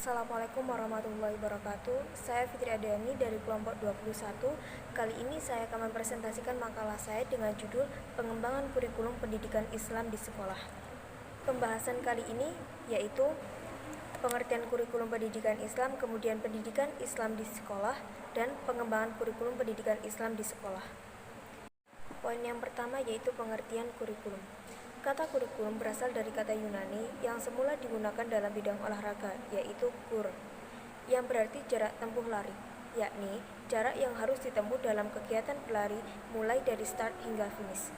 Assalamualaikum warahmatullahi wabarakatuh. Saya Fitri Adani dari kelompok 21. Kali ini saya akan mempresentasikan makalah saya dengan judul Pengembangan Kurikulum Pendidikan Islam di Sekolah. Pembahasan kali ini yaitu pengertian kurikulum pendidikan Islam, kemudian pendidikan Islam di sekolah, dan pengembangan kurikulum pendidikan Islam di sekolah. Poin yang pertama yaitu pengertian kurikulum. Kata kurikulum berasal dari kata Yunani yang semula digunakan dalam bidang olahraga, yaitu kur, yang berarti jarak tempuh lari, yakni jarak yang harus ditempuh dalam kegiatan berlari mulai dari start hingga finish.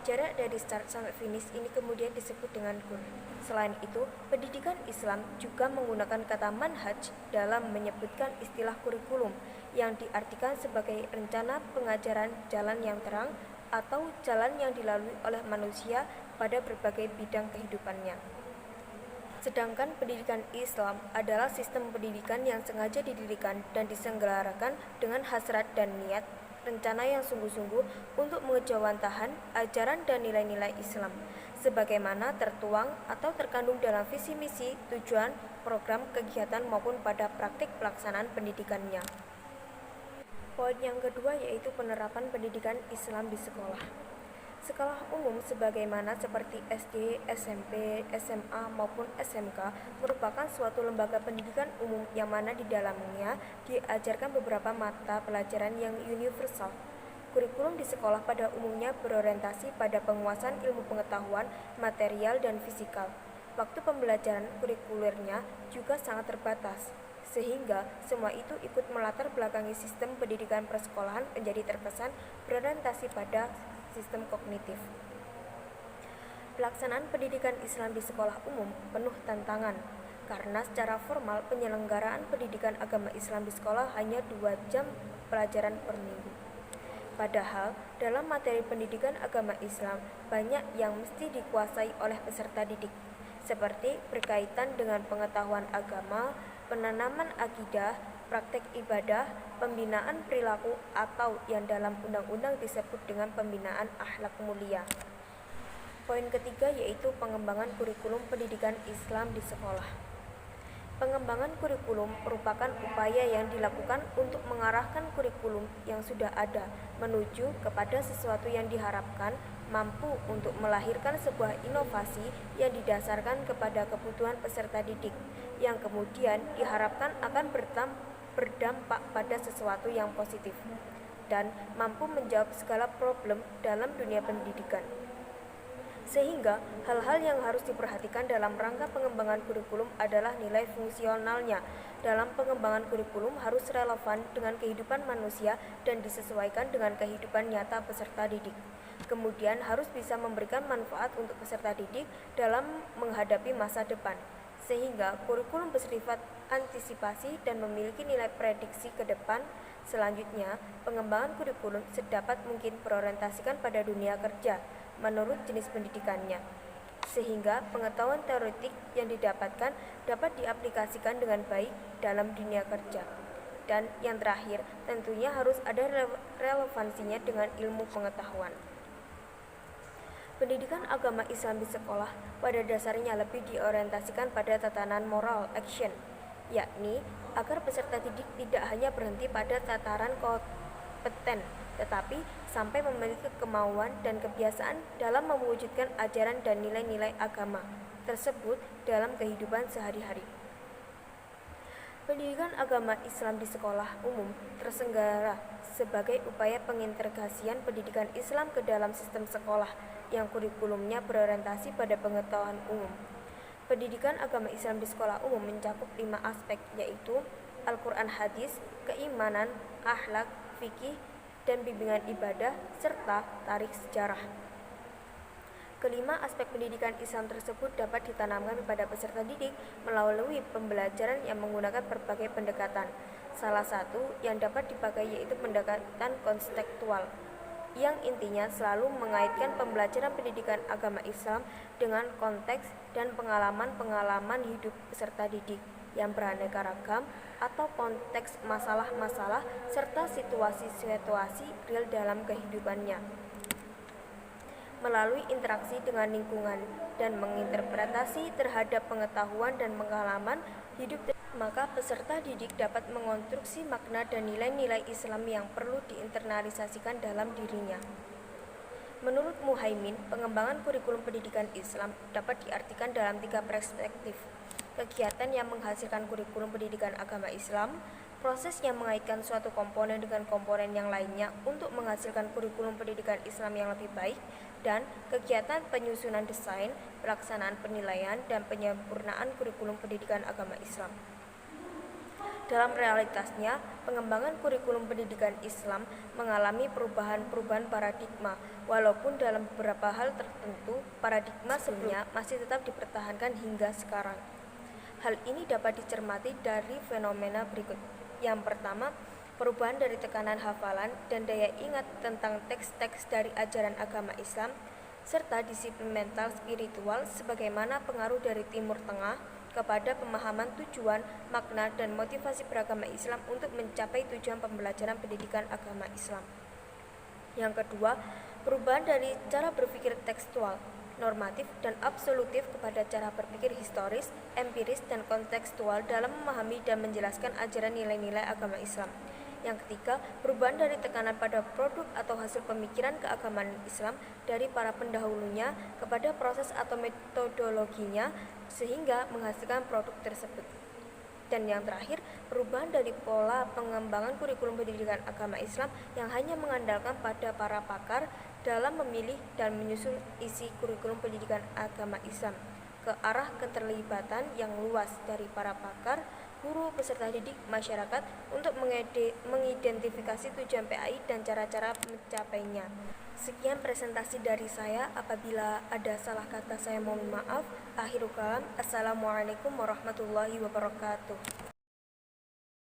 Jarak dari start sampai finish ini kemudian disebut dengan kur. Selain itu, pendidikan Islam juga menggunakan kata manhaj dalam menyebutkan istilah kurikulum yang diartikan sebagai rencana pengajaran jalan yang terang atau jalan yang dilalui oleh manusia pada berbagai bidang kehidupannya. Sedangkan pendidikan Islam adalah sistem pendidikan yang sengaja didirikan dan diselenggarakan dengan hasrat dan niat rencana yang sungguh-sungguh untuk mengejawantahan ajaran dan nilai-nilai Islam sebagaimana tertuang atau terkandung dalam visi misi, tujuan, program, kegiatan maupun pada praktik pelaksanaan pendidikannya. Poin yang kedua yaitu penerapan pendidikan Islam di sekolah. Sekolah umum sebagaimana seperti SD, SMP, SMA maupun SMK merupakan suatu lembaga pendidikan umum yang mana di dalamnya diajarkan beberapa mata pelajaran yang universal. Kurikulum di sekolah pada umumnya berorientasi pada penguasaan ilmu pengetahuan, material, dan fisikal. Waktu pembelajaran kurikulernya juga sangat terbatas, sehingga semua itu ikut melatar belakangi sistem pendidikan persekolahan menjadi terkesan berorientasi pada sistem kognitif. Pelaksanaan pendidikan Islam di sekolah umum penuh tantangan, karena secara formal penyelenggaraan pendidikan agama Islam di sekolah hanya 2 jam pelajaran per minggu. Padahal, dalam materi pendidikan agama Islam, banyak yang mesti dikuasai oleh peserta didik, seperti berkaitan dengan pengetahuan agama, penanaman akidah, praktek ibadah, pembinaan perilaku atau yang dalam undang-undang disebut dengan pembinaan akhlak mulia. Poin ketiga yaitu pengembangan kurikulum pendidikan Islam di sekolah. Pengembangan kurikulum merupakan upaya yang dilakukan untuk mengarahkan kurikulum yang sudah ada menuju kepada sesuatu yang diharapkan mampu untuk melahirkan sebuah inovasi yang didasarkan kepada kebutuhan peserta didik, yang kemudian diharapkan akan berdampak pada sesuatu yang positif dan mampu menjawab segala problem dalam dunia pendidikan. Sehingga hal-hal yang harus diperhatikan dalam rangka pengembangan kurikulum adalah nilai fungsionalnya. Dalam pengembangan kurikulum harus relevan dengan kehidupan manusia dan disesuaikan dengan kehidupan nyata peserta didik. Kemudian harus bisa memberikan manfaat untuk peserta didik dalam menghadapi masa depan, sehingga kurikulum bersifat antisipasi dan memiliki nilai prediksi ke depan. Selanjutnya, pengembangan kurikulum sedapat mungkin berorientasikan pada dunia kerja menurut jenis pendidikannya, sehingga pengetahuan teoretik yang didapatkan dapat diaplikasikan dengan baik dalam dunia kerja. Dan yang terakhir, tentunya harus ada relevansinya dengan ilmu pengetahuan. Pendidikan agama Islam di sekolah pada dasarnya lebih diorientasikan pada tatanan moral action, yakni agar peserta didik tidak hanya berhenti pada tataran kompeten, tetapi sampai memiliki kemauan dan kebiasaan dalam mewujudkan ajaran dan nilai-nilai agama tersebut dalam kehidupan sehari-hari. Pendidikan agama Islam di sekolah umum terselenggara sebagai upaya pengintegrasian pendidikan Islam ke dalam sistem sekolah yang kurikulumnya berorientasi pada pengetahuan umum. Pendidikan agama Islam di sekolah umum mencakup 5 aspek, yaitu Al-Quran hadis, keimanan, akhlak, fikih, dan bimbingan ibadah, serta tarik sejarah. Kelima aspek pendidikan Islam tersebut dapat ditanamkan kepada peserta didik melalui pembelajaran yang menggunakan berbagai pendekatan. Salah satu yang dapat dipakai yaitu pendekatan konstekstual, yang intinya selalu mengaitkan pembelajaran pendidikan agama Islam dengan konteks dan pengalaman-pengalaman hidup peserta didik yang beraneka ragam atau konteks masalah-masalah serta situasi-situasi real dalam kehidupannya. melalui interaksi dengan lingkungan dan menginterpretasi terhadap pengetahuan dan pengalaman hidup, maka peserta didik dapat mengonstruksi makna dan nilai-nilai Islam yang perlu diinternalisasikan dalam dirinya. Menurut Muhaimin, pengembangan kurikulum pendidikan Islam dapat diartikan dalam 3 perspektif: kegiatan yang menghasilkan kurikulum pendidikan agama Islam, proses yang mengaitkan suatu komponen dengan komponen yang lainnya untuk menghasilkan kurikulum pendidikan Islam yang lebih baik, dan kegiatan penyusunan desain, pelaksanaan penilaian, dan penyempurnaan kurikulum pendidikan agama Islam. Dalam realitasnya, pengembangan kurikulum pendidikan Islam mengalami perubahan-perubahan paradigma, walaupun dalam beberapa hal tertentu paradigma sebelumnya masih tetap dipertahankan hingga sekarang. Hal ini dapat dicermati dari fenomena berikut. Yang pertama, perubahan dari tekanan hafalan dan daya ingat tentang teks-teks dari ajaran agama Islam, serta disiplin mental spiritual sebagaimana pengaruh dari Timur Tengah kepada pemahaman tujuan, makna, dan motivasi beragama Islam untuk mencapai tujuan pembelajaran pendidikan agama Islam. Yang kedua, perubahan dari cara berpikir tekstual, normatif, dan absolutif kepada cara berpikir historis, empiris, dan kontekstual dalam memahami dan menjelaskan ajaran nilai-nilai agama Islam. Yang ketiga, perubahan dari tekanan pada produk atau hasil pemikiran keagamaan Islam dari para pendahulunya kepada proses atau metodologinya sehingga menghasilkan produk tersebut. Dan yang terakhir, perubahan dari pola pengembangan kurikulum pendidikan agama Islam yang hanya mengandalkan pada para pakar dalam memilih dan menyusun isi kurikulum pendidikan agama Islam ke arah keterlibatan yang luas dari para pakar, guru, peserta didik, masyarakat untuk mengidentifikasi tujuan PAI dan cara-cara mencapainya. Sekian presentasi dari saya. Apabila ada salah kata saya mohon maaf. Akhirul kalam. Assalamualaikum warahmatullahi wabarakatuh.